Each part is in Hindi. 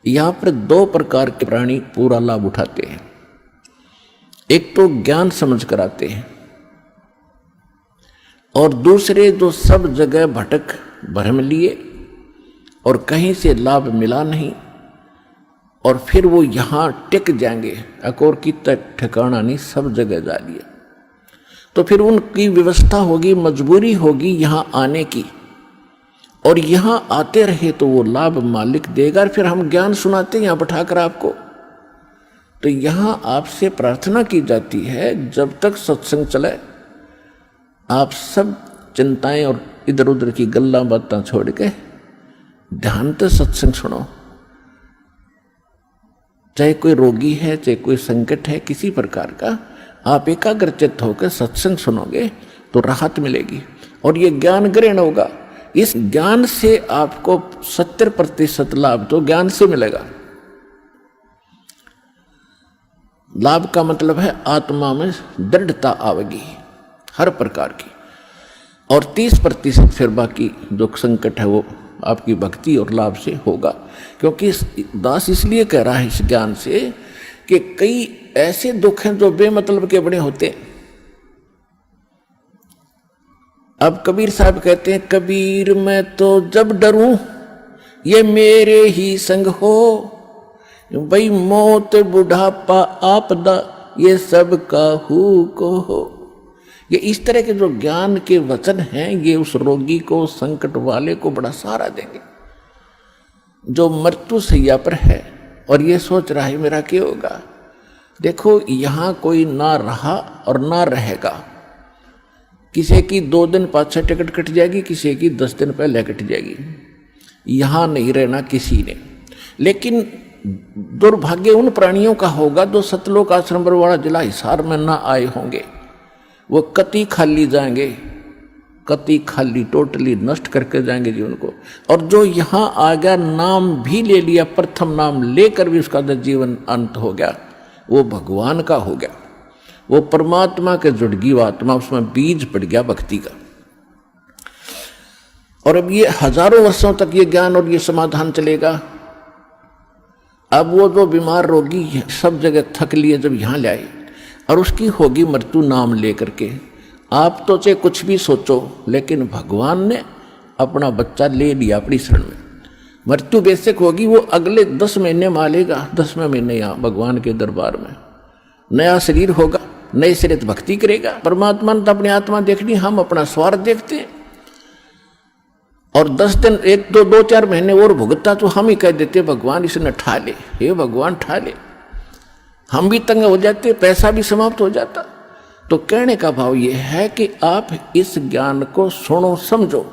यहां पर दो प्रकार के प्राणी पूरा लाभ उठाते हैं। एक तो ज्ञान समझ कर आते हैं और दूसरे जो सब जगह भटक भ्रम लिए और कहीं से लाभ मिला नहीं और फिर वो यहां टिक जाएंगे, अकोर की तक ठिकाना नहीं, सब जगह जा लिए। तो फिर उनकी व्यवस्था होगी, मजबूरी होगी यहां आने की, और यहां आते रहे तो वो लाभ मालिक देगा। फिर हम ज्ञान सुनाते हैं यहां बैठाकर आपको। तो यहां आपसे प्रार्थना की जाती है, जब तक सत्संग चले आप सब चिंताएं और इधर उधर की गल्ला बातें छोड़ के ध्यान से सत्संग सुनो। चाहे कोई रोगी है, चाहे कोई संकट है किसी प्रकार का, आप एकाग्रचित्त होकर सत्संग सुनोगे तो राहत मिलेगी और ये ज्ञान ग्रहण होगा। इस ज्ञान से आपको 70% लाभ तो ज्ञान से मिलेगा। लाभ का मतलब है आत्मा में दृढ़ता आवेगी हर प्रकार की, और 30% फिर बाकी जो संकट है वो आपकी भक्ति और लाभ से होगा। क्योंकि दास इसलिए कह रहा है इस ज्ञान से कि कई ऐसे दुख हैं जो बेमतलब के बड़े होते हैं। अब कबीर साहब कहते हैं, कबीर मैं तो जब डरूं ये मेरे ही संग हो, भाई मौत बुढ़ापा आपदा ये सब काहू को हो। ये इस तरह के जो ज्ञान के वचन हैं ये उस रोगी को, संकट वाले को बड़ा सहारा देंगे जो मृत्यु सैया पर है और ये सोच रहा है मेरा क्या होगा। देखो यहां कोई ना रहा और ना रहेगा। किसी की 2 दिन पाछे टिकट कट जाएगी, किसी की 10 दिन पहले कट जाएगी। यहां नहीं रहना किसी ने। लेकिन दुर्भाग्य उन प्राणियों का होगा जो सतलोक आश्रम बरवाड़ा जिला हिसार में ना आए होंगे। वो कति खाली जाएंगे, कति खाली टोटली नष्ट करके जाएंगे जीवन को। और जो यहाँ आ गया, नाम भी ले लिया, प्रथम नाम लेकर भी उसका जीवन अंत हो गया, वो भगवान का हो गया, वो परमात्मा के जुड़ गई आत्मा, उसमें बीज पड़ गया भक्ति का। और अब ये हजारों वर्षों तक ये ज्ञान और ये समाधान चलेगा। अब वो जो बीमार रोगी सब जगह थक लिए जब यहाँ ले आए और उसकी होगी मृत्यु नाम लेकर के, आप तो चाहे कुछ भी सोचो लेकिन भगवान ने अपना बच्चा ले लिया अपनी शरण में। मृत्यु बेशक होगी, वो अगले 10 महीने मालेगा, 10वें महीने यहाँ भगवान के दरबार में नया शरीर होगा, नए शरीर भक्ति करेगा। परमात्मा ने तो अपनी आत्मा देखनी, हम अपना स्वार्थ देखते हैं। और 10 दिन 1-2-4 महीने और भुगता तो हम ही कह देते भगवान इसने ठा ले, हे भगवान ठा ले। हम भी तंग हो जाते, पैसा भी समाप्त हो जाता। तो कहने का भाव ये है कि आप इस ज्ञान को सुनो, समझो,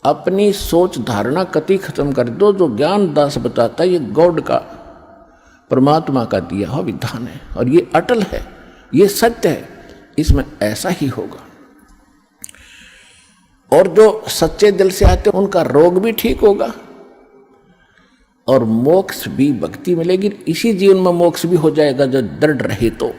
अपनी सोच धारणा कति खत्म कर दो। जो ज्ञान दास बताता है ये गॉड का, परमात्मा का दिया हुआ विधान है और ये अटल है, ये सत्य है, इसमें ऐसा ही होगा। और जो सच्चे दिल से आते हैं उनका रोग भी ठीक होगा और मोक्ष भी, भक्ति मिलेगी। इसी जीवन में मोक्ष भी हो जाएगा जो दृढ़ रहे तो।